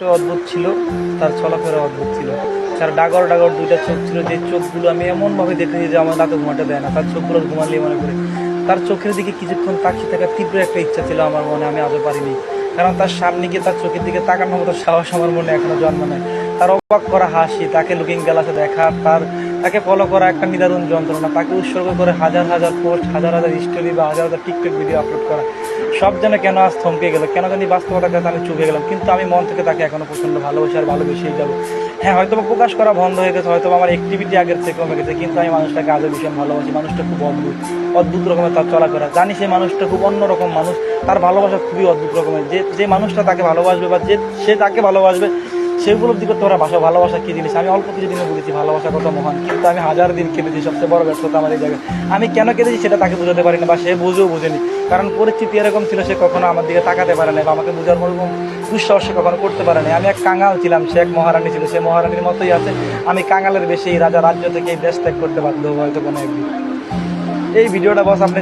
অদ্ভুত ছিল, তার চলাফেরা অদ্ভুত ছিল। তার ডাগর ডাগর দুইটা চোখ ছিল, যে চোখগুলো আমি এমনভাবে দেখেছি যে আমার রাতে ঘুমাতে দেয় না। তার চোখগুলো ঘুমালেই মনে করে তার চোখের দিকে কিছুক্ষণ তাকিয়ে থাকার তীব্র একটা ইচ্ছা ছিল আমার মনে, আমি আজও পারিনি। কারণ তার সামনে গিয়ে তার চোখের দিকে তাকানোর মতো সাহস আমার মনে এখনো জন্ম নেয়। তার অবাক করা হাসি, তাকে লুকিং গ্লাসে দেখা, তাকে ফলো করা একটা নিদারুণ যন্ত্রণা, তাকে উৎসর্গ করে হাজার হাজার পোস্ট, হাজার হাজার স্টোরি বা হাজার হাজার টিকটক ভিডিও আপলোড করা, সব যেন কেন আজ থমকে গেল। কেন জানি বাস্তবতার কাছে আমি চুকে গেলাম, কিন্তু আমি মন থেকে তাকে এখনো প্রচণ্ড ভালোবাসি আর ভালোবেসেই যাবো। হ্যাঁ, হয়তো প্রকাশ করা বন্ধ হয়ে গেছে, হয়তো আমার অ্যাক্টিভিটি আগের থেকে কমে গেছে, কিন্তু আমি মানুষটাকে আজও ভীষণ ভালোবাসি। মানুষটা খুব অদ্ভুত, অদ্ভুত রকমের তার চলাফেরা। জানি সেই মানুষটা খুব অন্যরকম মানুষ, তার ভালোবাসা খুবই অদ্ভুত রকমের। যে মানুষটা তাকে ভালোবাসবে বা সে তাকে ভালোবাসবে, সে উপলব্ধি করতে পারা ভালোবাসা কী জিনিস। আমি অল্প কিছু দিনে বুঝেছি ভালোবাসা কত মহান, কিন্তু আমি হাজার দিন কেঁদেছি। সবচেয়ে বড় ব্যর্থতা আমার এই জায়গায়, আমি কেন কেঁদেছি সেটা তাকে বোঝাতে পারি না, বা সে বুঝেও বুঝেনি। কারণ পরিস্থিতি এরকম ছিল, সে কখনো আমার দিকে তাকাতে পারে না বা আমাকে বোঝার ওরকম দুঃসাহস সে কখনো করতে পারে না। আমি এক কাঙাল ছিলাম, সে এক মহারানী ছিল, সে মহারানীর মতোই আছে। আমি কাঙালের বেশি রাজা রাজ্য থেকে এই দেশ ত্যাগ করতে বাধ্য হবো হয়তো কোনো একদিন। এই ভিডিওটা বস আপনি